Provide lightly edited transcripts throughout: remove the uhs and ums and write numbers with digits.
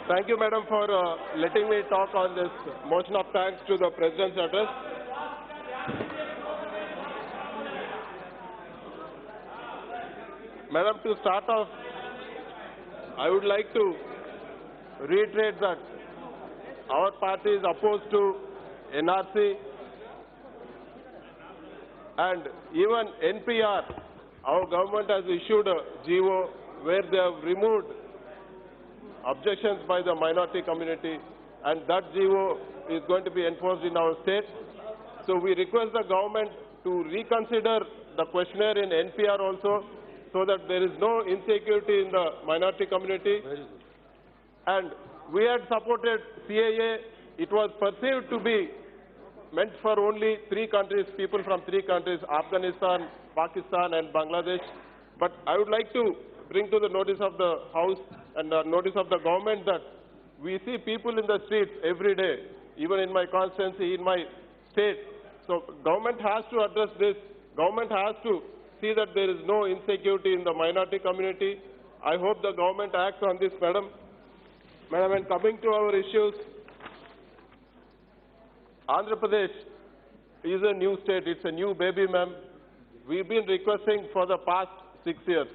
Thank you, Madam, for letting me talk on this motion of thanks to the President's address. Madam, to start off, I would like to reiterate that our party is opposed to NRC and even NPR. Our government has issued a GO where they have removed objections by the minority community, and that GO is going to be enforced in our state. So we request the government to reconsider the questionnaire in NPR also, so that there is no insecurity in the minority community. And we had supported CAA. It was perceived to be meant for only 3 countries, people from 3 countries, Afghanistan, Pakistan and Bangladesh. But I would like to bring to the notice of the House and the notice of the government that we see people in the streets every day, even in my constituency, in my state. So government has to address this. Government has to see that there is no insecurity in the minority community. I hope the government acts on this, Madam. Madam, and coming to our issues, Andhra Pradesh is a new state. It's a new baby, ma'am. We've been requesting for the past 6 years,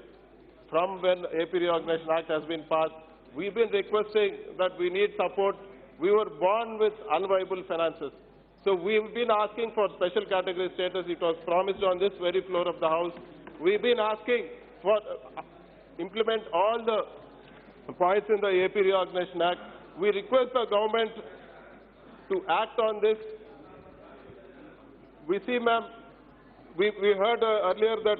from when AP Reorganization Act has been passed. We've been requesting that we need support. We were born with unviable finances. So we've been asking for special category status. It was promised on this very floor of the House. We've been asking for implement all the points in the AP Reorganization Act. We request the government to act on this. We see, ma'am, we heard earlier that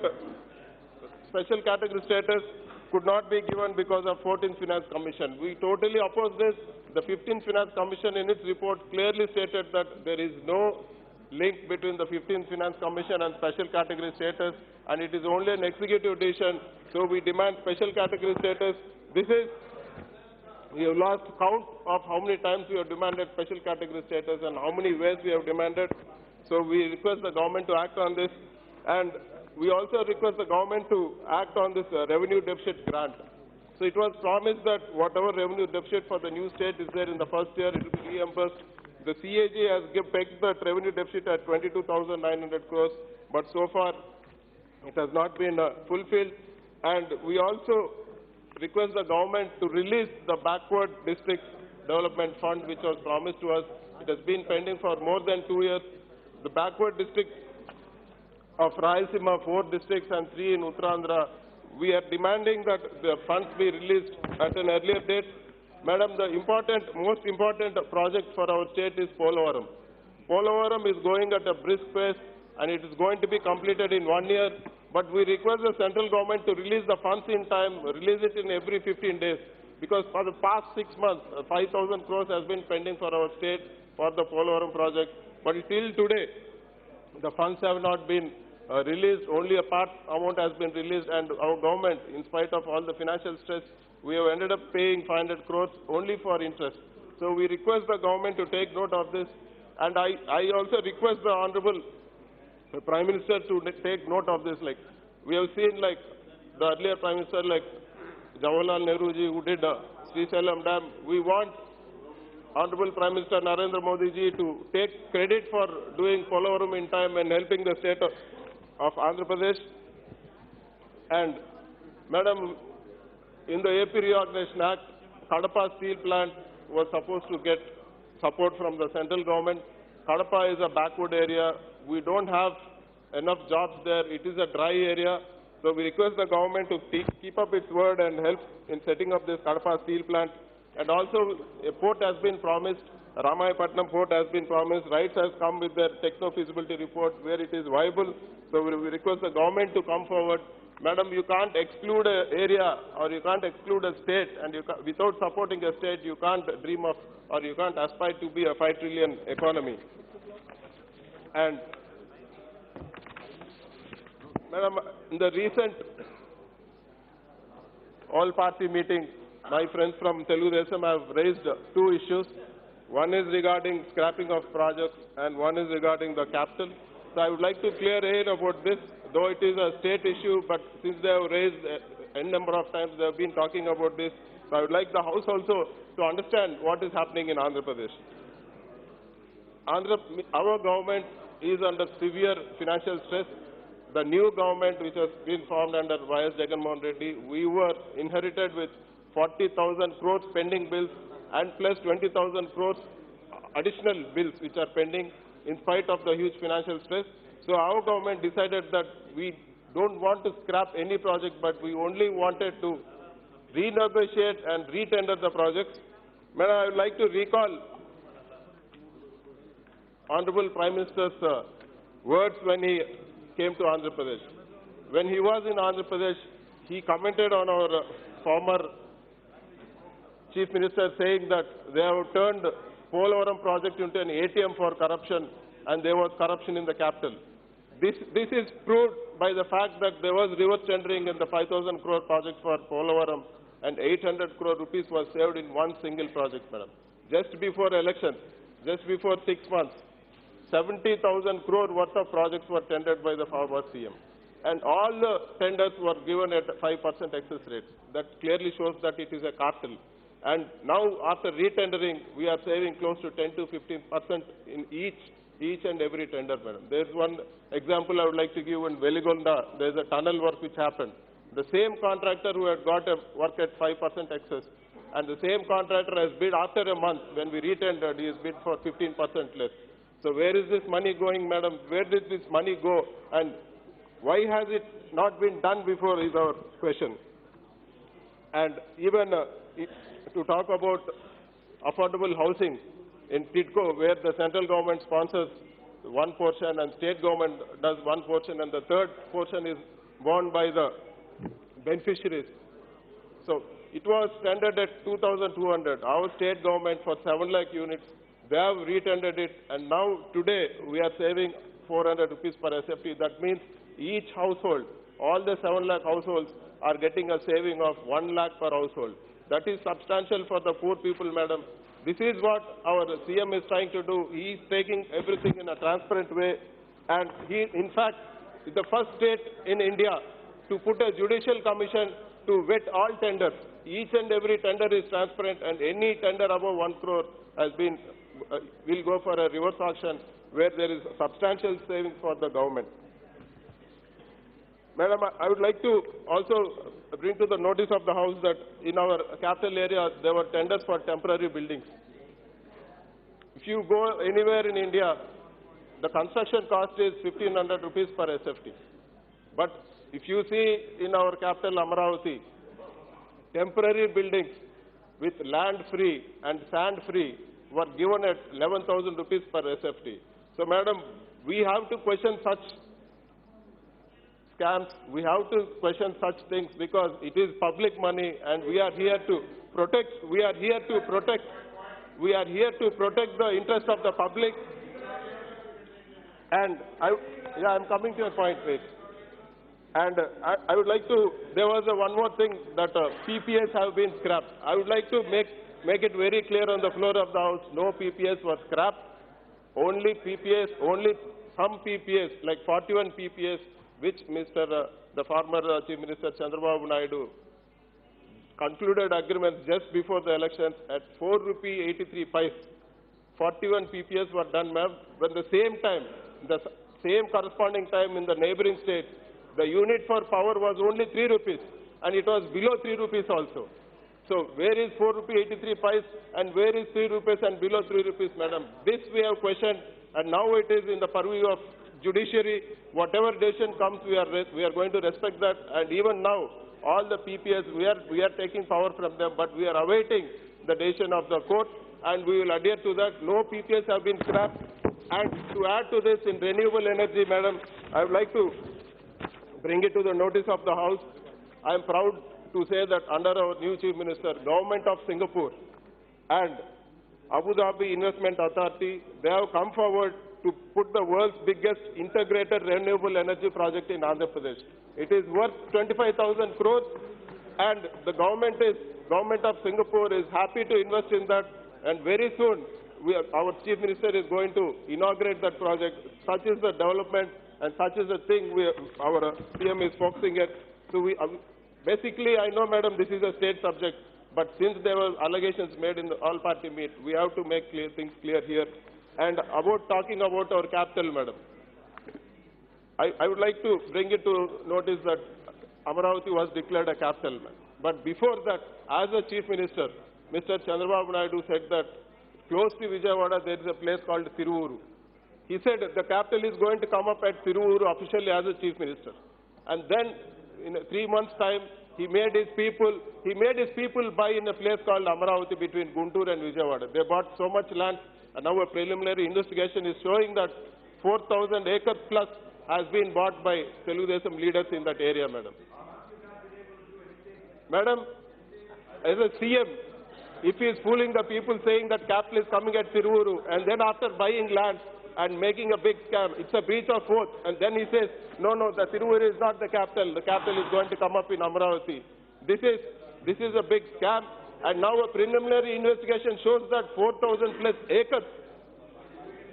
special category status could not be given because of 14th Finance Commission. We totally oppose this. The 15th Finance Commission in its report clearly stated that there is no link between the 15th Finance Commission and special category status, and it is only an executive decision. So we demand special category status. We have lost count of how many times we have demanded special category status and how many ways we have demanded. So we request the government to act on this. And we also request the government to act on this revenue deficit grant. So it was promised that whatever revenue deficit for the new state is there in the first year, it will be reimbursed. The CAG has pegged that revenue deficit at 22,900 crores, but so far it has not been fulfilled. And we also request the government to release the backward district development fund which was promised to us. It has been pending for more than 2 years. The backward district of Rayalaseema, 4 districts and 3 in Uttarandhra, we are demanding that the funds be released at an earlier date. Madam, the most important project for our state is Polavaram. Polavaram is going at a brisk pace and it is going to be completed in 1 year. But we request the central government to release the funds in time, release it in every 15 days. Because for the past 6 months, 5,000 crores has been pending for our state for the Polavaram project. But till today, the funds have not been released. Only a part amount has been released, and our government, in spite of all the financial stress, we have ended up paying 500 crores only for interest. So we request the government to take note of this. And I also request the Honorable Prime Minister to take note of this. Like we have seen, like the earlier Prime Minister, like Jawaharlal Nehru ji, who did Srisailam Dam. We want Honorable Prime Minister Narendra Modi ji to take credit for doing Polavaram in time and helping the state of Andhra Pradesh. And Madam, in the AP Reorganization Act, Kadapa steel plant was supposed to get support from the central government. Kadapa is a backward area. We don't have enough jobs there. It is a dry area. So we request the government to keep up its word and help in setting up this Kadapa steel plant. And also a port has been promised. Ramayapatnam port has been promised. RITES has come with their techno-feasibility report where it is viable. So we request the government to come forward. Madam, you can't exclude an area or you can't exclude a state, and without supporting a state, you can't dream of or you can't aspire to be a 5 trillion economy. And Madam, in the recent all-party meeting, my friends from Telugu Desam have raised 2 issues. One is regarding scrapping of projects and one is regarding the capital. So I would like to clear air about this, though it is a state issue, but since they have raised a number of times, they have been talking about this. So I would like the House also to understand what is happening in Andhra Pradesh. Our government is under severe financial stress. The new government which has been formed under YS Reddy, we were inherited with 40,000 crores pending bills and plus 20,000 crores additional bills which are pending in spite of the huge financial stress. So our government decided that we don't want to scrap any project, but we only wanted to renegotiate and re-tender the projects. Madam, I would like to recall Honorable Prime Minister's words when he came to Andhra Pradesh. When he was in Andhra Pradesh, he commented on our former Chief Minister saying that they have turned Polavaram project into an ATM for corruption and there was corruption in the capital. This is proved by the fact that there was reverse tendering in the 5,000 crore project for Polavaram and 800 crore rupees was saved in one single project, madam. Just before election, just before 6 months, 70,000 crore worth of projects were tendered by the former CM. And all the tenders were given at 5% excess rate. That clearly shows that it is a cartel. And now, after retendering, we are saving close to 10 to 15% in each and every tender, madam. There's one example I would like to give in Veligonda. There's a tunnel work which happened. The same contractor who had got a work at 5% excess, and the same contractor has bid after a month. When we retendered, he has bid for 15% less. So where is this money going, madam? Where did this money go? And why has it not been done before is our question. And even to talk about affordable housing in TIDCO, where the central government sponsors one portion and state government does one portion, and the third portion is borne by the beneficiaries. So it was tendered at 2,200. Our state government for 7 lakh units, they have retendered it, and now today we are saving 400 rupees per SFT. That means each household, all the 7 lakh households are getting a saving of 1 lakh per household. That is substantial for the poor people, madam. This is what our CM is trying to do. He is taking everything in a transparent way, and he, in fact, is the first state in India to put a judicial commission to vet all tenders. Each and every tender is transparent, and any tender above 1 crore has been will go for a reverse auction where there is substantial savings for the government. Madam, I would like to also bring to the notice of the House that in our capital area there were tenders for temporary buildings. If you go anywhere in India, the construction cost is 1,500 rupees per SFT. But if you see in our capital Amaravati, temporary buildings with land free and sand free were given at 11,000 rupees per SFT. So, madam, we have to question such scams. We have to question such things because it is public money, and we are here to protect. We are here to protect the interest of the public. And I'm coming to a point, please. And I would like to, there was one more thing that PPAs have been scrapped. I would like to make it very clear on the floor of the House, no PPAs were scrapped. Only PPAs, only some PPAs, like 41 PPAs, which the former Chief Minister Chandrababu Naidu concluded agreements just before the elections at 4 rupee 83 paise. 41 PPAs were done, ma'am. But at the same time, the same corresponding time in the neighboring states, the unit for power was only 3 rupees, and it was below 3 rupees also. So where is 4 rupee 83 paise and where is 3 rupees and below 3 rupees, madam? This we have questioned, and now it is in the purview of judiciary. Whatever decision comes, we are going to respect that. And even now, all the PPAs, we are taking power from them, but we are awaiting the decision of the court, and we will adhere to that. No PPAs have been scrapped. And to add to this, in renewable energy, madam, I would like to bring it to the notice of the House. I am proud to say that under our new Chief Minister, Government of Singapore and Abu Dhabi Investment Authority, they have come forward to put the world's biggest integrated renewable energy project in Andhra Pradesh. It is worth 25,000 crores, and the government of Singapore is happy to invest in that, and very soon our Chief Minister is going to inaugurate that project. Such is the development and such is the thing our PM is focusing at. So basically, I know, madam, this is a state subject, But since there were allegations made in the all-party meet, we have to make things clear here. And about talking about our capital, madam, I would like to bring it to notice that Amaravati was declared a capital. But before that, as a chief minister, Mr. Chandrababu Naidu said that close to Vijayawada there is a place called Tiruvuru. He said the capital is going to come up at Tiruvuru officially as a chief minister. And then in 3 months' time, he made his people buy in a place called Amaravati between Guntur and Vijayawada. They bought so much land, and now a preliminary investigation is showing that 4,000 acres plus has been bought by Telugudesam leaders in that area, madam. Madam, as a CM, if he is fooling the people saying that capital is coming at Tiruvuru, and then after buying land and making a big scam, it's a breach of oath, and then he says, no, the Tiruvuru is not the capital is going to come up in Amaravati. This is a big scam, and now a preliminary investigation shows that 4,000 plus acres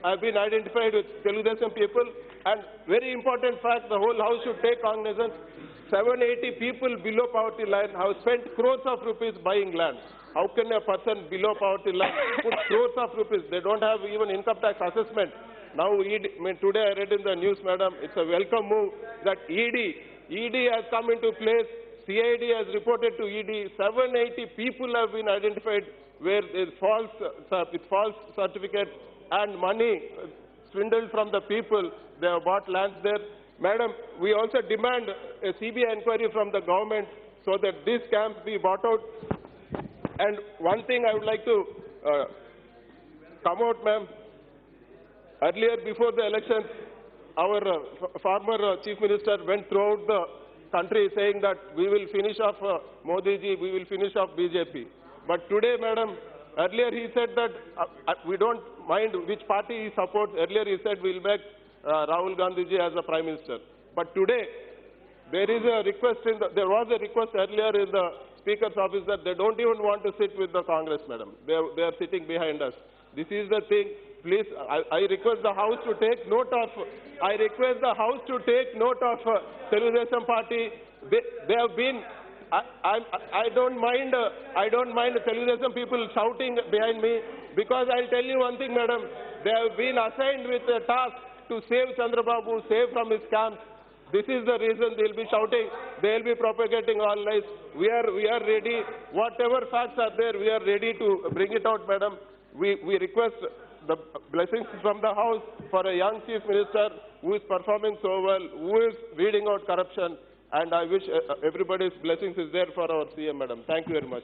have been identified with Telugudesam people, and very important fact, the whole house should take cognizance, 780 people below poverty line have spent crores of rupees buying land. How can a person below poverty line put crores of rupees? They don't have even income tax assessment. Now, today I read in the news, madam, it's a welcome move that ED has come into place. CID has reported to ED. 780 people have been identified where there is false certificate and money swindled from the people. They have bought lands there. Madam, we also demand a CBI inquiry from the government so that these scams be bought out. And one thing I would like to come out, ma'am. Earlier, before the elections, our former Chief Minister went throughout the country saying that we will finish off Modi ji, we will finish off BJP. But today, madam, earlier he said that we don't mind which party he supports. Earlier he said we'll make Rahul Gandhi ji as a Prime Minister. But today, there was a request earlier in the Speaker's office that they don't even want to sit with the Congress, madam. They are sitting behind us. This is the thing. Please, I request the House to take note of. Telugudesam Party. They have been. I don't mind Telugudesam people shouting behind me, because I'll tell you one thing, madam. They have been assigned with a task to save Chandrababu, save from his scams. This is the reason they'll be shouting. They'll be propagating all lies. We are ready. Whatever facts are there, we are ready to bring it out, madam. We request the blessings from the House for a young Chief Minister who is performing so well, who is weeding out corruption, and I wish everybody's blessings is there for our CM, madam. Thank you very much.